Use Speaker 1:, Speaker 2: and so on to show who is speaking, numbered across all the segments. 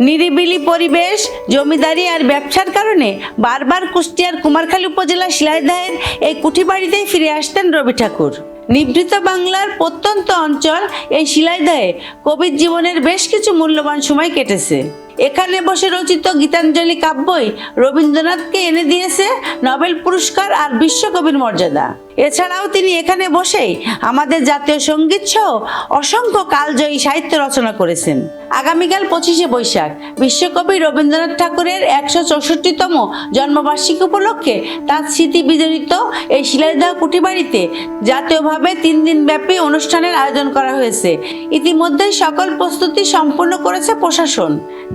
Speaker 1: নিরিবিলি পরিবেশ, জমিদারি আর ব্যবসার কারণে বারবার কুষ্টিয়ার কুমারখালী উপজেলার শিলাইদহের এই কুঠিবাড়িতেই ফিরে আসতেন রবি ঠাকুর। নিভৃত বাংলার প্রত্যন্ত অঞ্চল এই শিলাইদহে কবির জীবনের বেশ কিছু মূল্যবান সময় কেটেছে। এখানে বসে রচিত গীতাঞ্জলি কাব্যই রবীন্দ্রনাথকে এনে দিয়েছে নোবেল পুরস্কার আর বিশ্বকবির মর্যাদা। এছাড়াও তিনি এখানে বসেই আমাদের জাতীয় সঙ্গীত সহ অসংখ্য কালজয়ী সাহিত্য রচনা করেছেন। আগামীকাল 25শে বৈশাখ বিশ্বকবি রবীন্দ্রনাথ ঠাকুরের 164তম জন্মবার্ষিকী উপলক্ষে তার স্মৃতি বিজড়িত এই শিলাইদহ কুঠিবাড়িতে জাতীয়ভাবে 3 দিন ব্যাপী অনুষ্ঠানের আয়োজন করা হয়েছে। ইতিমধ্যেই সকল প্রস্তুতি সম্পূর্ণ করেছে প্রশাসন।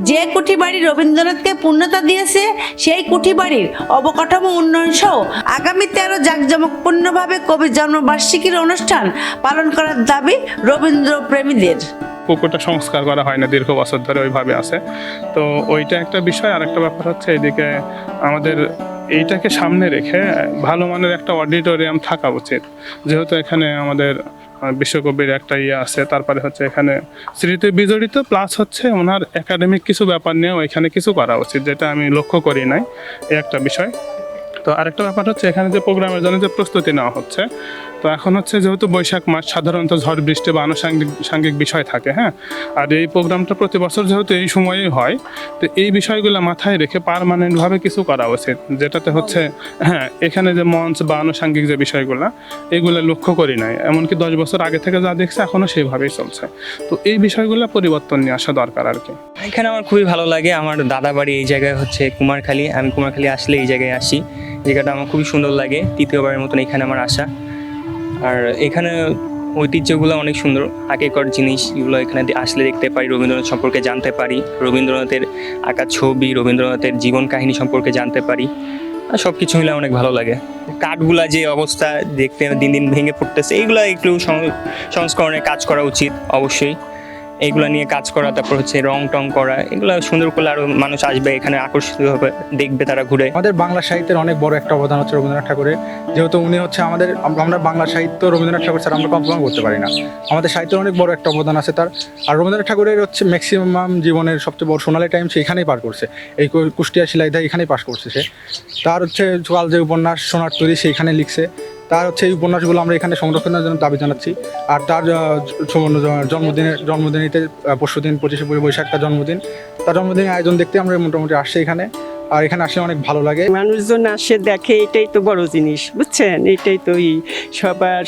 Speaker 1: যে কুঠিবাড়ি রবীন্দ্রনাথকে পূর্ণতা দিয়েছে সেই কুঠিবাড়ির অবকাঠামো উন্নয়ন সহ আগামীতে আরো জাঁকজমকপূর্ণভাবে কবির জন্মবার্ষিকীর অনুষ্ঠান পালন করার দাবি রবীন্দ্র প্রেমীদের।
Speaker 2: পুকুরটা সংস্কার করা হয় না, দীর্ঘ বছর ধরে ওইভাবে আছে। তো ওইটা একটা বিষয়। আর একটা ব্যাপার হচ্ছে এদিকে আমাদের এইটাকে সামনে রেখে ভালো মানের একটা অডিটোরিয়াম থাকা উচিত, যেহেতু এখানে আমাদের বিশ্বকবির একটা আছে। তারপরে হচ্ছে এখানে স্মৃতি বিজড়িত প্লাস হচ্ছে ওনার একাডেমিক কিছু ব্যাপার নিয়েও এখানে কিছু করা উচিত, যেটা আমি লক্ষ্য করি নাই। এই একটা বিষয়। তো আরেকটা ব্যাপার হচ্ছে এখানে যে প্রোগ্রামের জন্য যে প্রস্তুতি নেওয়া হচ্ছে, তো এখন হচ্ছে যেহেতু বৈশাখ মাস, সাধারণত ঝড় বৃষ্টি বা আনুষঙ্গিক বিষয় থাকে, হ্যাঁ। আর এই প্রোগ্রামটা প্রতি বছর যেহেতু এই সময়েই হয়, তো এই বিষয়গুলো মাথায় রেখে পার্মানেন্টভাবে কিছু করা উচিত, যেটাতে হচ্ছে হ্যাঁ এখানে যে মঞ্চ বা আনুষঙ্গিক যে বিষয়গুলো এগুলো লক্ষ্য করি নাই। এমনকি 10 বছর আগে থেকে যা দেখছে এখনও সেইভাবেই চলছে। তো এই বিষয়গুলো পরিবর্তন নিয়ে আসা দরকার আর কি।
Speaker 3: এখানে আমার খুবই ভালো লাগে। আমার দাদা বাড়ি এই জায়গায় হচ্ছে কুমারখালী। আমি কুমারখালী আসলে এই জায়গায় আসি। জায়গাটা আমার খুবই সুন্দর লাগে। তৃতীয়বারের মতন এখানে আমার আসা। আর এখানে ঐতিহ্যগুলো অনেক সুন্দর, আগেকার জিনিস এগুলো এখানে আসলে দেখতে পারি, রবীন্দ্রনাথ সম্পর্কে জানতে পারি, রবীন্দ্রনাথের আঁকা ছবি, রবীন্দ্রনাথের জীবন কাহিনী সম্পর্কে জানতে পারি। আর সব কিছু মিলে অনেক ভালো লাগে। কাঠগুলা যে অবস্থা দেখতে দিন দিন ভেঙে পড়তেছে, এইগুলো একটু সংস্করণের কাজ করা উচিত অবশ্যই। এইগুলো নিয়ে কাজ করা, তারপর হচ্ছে রং টং করা, এগুলো সুন্দর করলে আরও মানুষ আসবে এখানে, আকর্ষিত হবে, দেখবে তারা ঘুরে।
Speaker 4: আমাদের বাংলা সাহিত্যের অনেক বড় একটা অবদান হচ্ছে রবীন্দ্রনাথ ঠাকুরের। যেহেতু উনি হচ্ছে আমরা বাংলা সাহিত্য রবীন্দ্রনাথ ঠাকুর ছাড়া আমরা কল্পনা করতে পারি না। আমাদের সাহিত্যের অনেক বড় একটা অবদান আছে তার। আর রবীন্দ্রনাথ ঠাকুরের হচ্ছে ম্যাক্সিমাম জীবনের সবচেয়ে বড় সোনালী টাইম সে এখানেই পার করছে, এই কুষ্টিয়া শিলাইদহ এখানেই পাস করছে সে। তার হচ্ছে কাল যে উপন্যাস সোনার তৈরি সেইখানে লিখছে। তার হচ্ছে এই উপন্যাসগুলো আমরা এখানে সংরক্ষণের জন্য দাবি জানাচ্ছি। আর তার জন্মদিনীতে পরশুদিন 25শে বৈশাখ তার জন্মদিন। তার জন্মদিনের আয়োজন দেখতে আমরা মোটামুটি আসছি এখানে। আর এখানে আসলে অনেক ভালো লাগে।
Speaker 5: মানুষজন আসে দেখে, এটাই তো বড় জিনিস, বুঝছেন? এটাই তো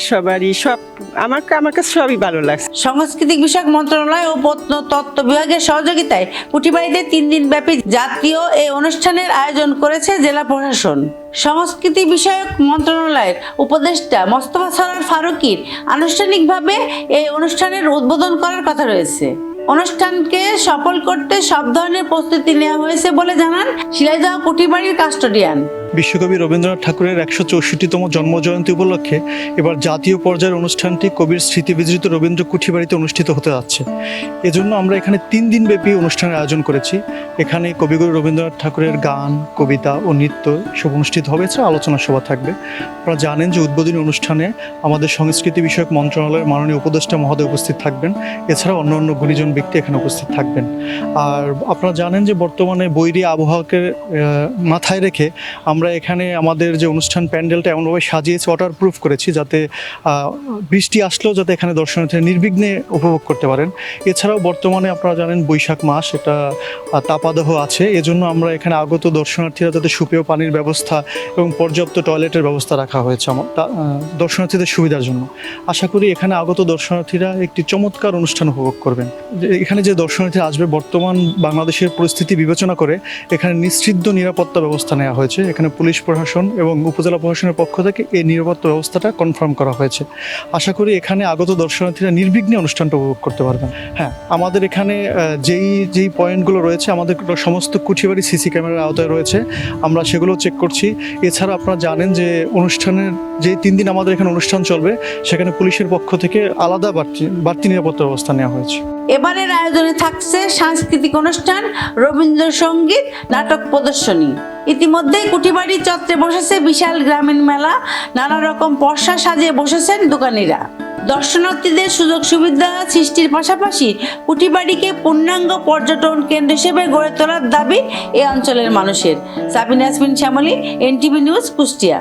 Speaker 5: সবারই সব আমার কাছে সবই ভালো লাগছে।
Speaker 1: সাংস্কৃতিক বিষয়ক মন্ত্রণালয় ও প্রত্নতত্ত্ব বিভাগের সহযোগিতায় কুঠিবাড়িতে 3 দিন ব্যাপী জাতীয় এই অনুষ্ঠানের আয়োজন করেছে জেলা প্রশাসন। সংস্কৃতি বিষয়ক মন্ত্রণালয়ের উপদেষ্টা মোস্তফা সরোয়ার ফারুকীর আনুষ্ঠানিকভাবে এই অনুষ্ঠানের উদ্বোধন করার কথা রয়েছে। অনুষ্ঠানকে সফল করতে সব ধরনের প্রস্তুতি নেওয়া হয়েছে বলে জানান শিলাইদহ কুঠিবাড়ির কাস্টোডিয়ান।
Speaker 6: বিশ্বকবি রবীন্দ্রনাথ ঠাকুরের 164তম জন্মজয়ন্তী উপলক্ষে এবার জাতীয় পর্যায়ের অনুষ্ঠানটি কবির স্মৃতি বিজড়িত রবীন্দ্র কুঠিবাড়িতে অনুষ্ঠিত হতে যাচ্ছে। এজন্য আমরা এখানে 3 দিন ব্যাপী অনুষ্ঠানের আয়োজন করেছি। এখানে কবিগুরু রবীন্দ্রনাথ ঠাকুরের গান, কবিতা ও নৃত্য সব অনুষ্ঠিত হবে, এছাড়া আলোচনা সভা থাকবে। আপনারা জানেন যে উদ্বোধনী অনুষ্ঠানে আমাদের সংস্কৃতি বিষয়ক মন্ত্রণালয়ের মাননীয় উপদেষ্টা মহোদয় উপস্থিত থাকবেন, এছাড়া অন্যান্য গুণীজন ব্যক্তি এখানে উপস্থিত থাকবেন। আর আপনারা জানেন যে বর্তমানে বৈরী আবহাওয়াকে মাথায় রেখে আমরা এখানে আমাদের যে অনুষ্ঠান প্যান্ডেলটা এমনভাবে সাজিয়েছি, ওয়াটারপ্রুফ করেছি, যাতে বৃষ্টি আসলেও যাতে এখানে দর্শনার্থীরা নির্বিঘ্নে উপভোগ করতে পারেন। এছাড়াও বর্তমানে আপনারা জানেন বৈশাখ মাস, এটা তাপাদাহ আছে, এজন্য আমরা এখানে আগত দর্শনার্থীরা যাতে সুপেয় পানির ব্যবস্থা এবং পর্যাপ্ত টয়লেটের ব্যবস্থা রাখা হয়েছে দর্শনার্থীদের সুবিধার জন্য। আশা করি এখানে আগত দর্শনার্থীরা একটি চমৎকার অনুষ্ঠান উপভোগ করবেন। এখানে যে দর্শনার্থীরা আসবে, বর্তমান বাংলাদেশের পরিস্থিতি বিবেচনা করে এখানে নিশ্চিদ্র নিরাপত্তা ব্যবস্থা নেওয়া হয়েছে। এখানে পুলিশ প্রশাসন এবং উপজেলা প্রশাসনের পক্ষ থেকে এই নিরাপত্তা ব্যবস্থাটা কনফার্ম করা হয়েছে। আশা করি এখানে আগত দর্শনার্থীরা নির্বিঘ্নে অনুষ্ঠানটা উপভোগ করতে পারবেন। হ্যাঁ, আমাদের এখানে যেই পয়েন্টগুলো রয়েছে, আমাদের সমস্ত কুঠিবাড়ি সিসি ক্যামেরার আওতায় রয়েছে, আমরা সেগুলো চেক করছি। এছাড়া আপনারা জানেন যে অনুষ্ঠানের যে 3 দিন আমাদের এখানে অনুষ্ঠান চলবে, সেখানে পুলিশের পক্ষ থেকে আলাদা বাড়তি নিরাপত্তা ব্যবস্থা নেওয়া হয়েছে।
Speaker 1: এবারের আয়োজনে থাকছে সাংস্কৃতিক অনুষ্ঠান, রবীন্দ্রসঙ্গীত, নাটক প্রদর্শনী। ইতিমধ্যেই কুঠিবাড়ি চত্বরে বসেছে বিশাল গ্রামীণ মেলা, নানা রকম পসরা সাজিয়ে বসেছেন দোকানিরা। দর্শনার্থীদের সুযোগ সুবিধা সৃষ্টির পাশাপাশি কুঠিবাড়িকে পূর্ণাঙ্গ পর্যটন কেন্দ্র হিসেবে গড়ে তোলার দাবি এই অঞ্চলের মানুষের। Sabina Yasmin Shyamoli, NTV news, Kushtia.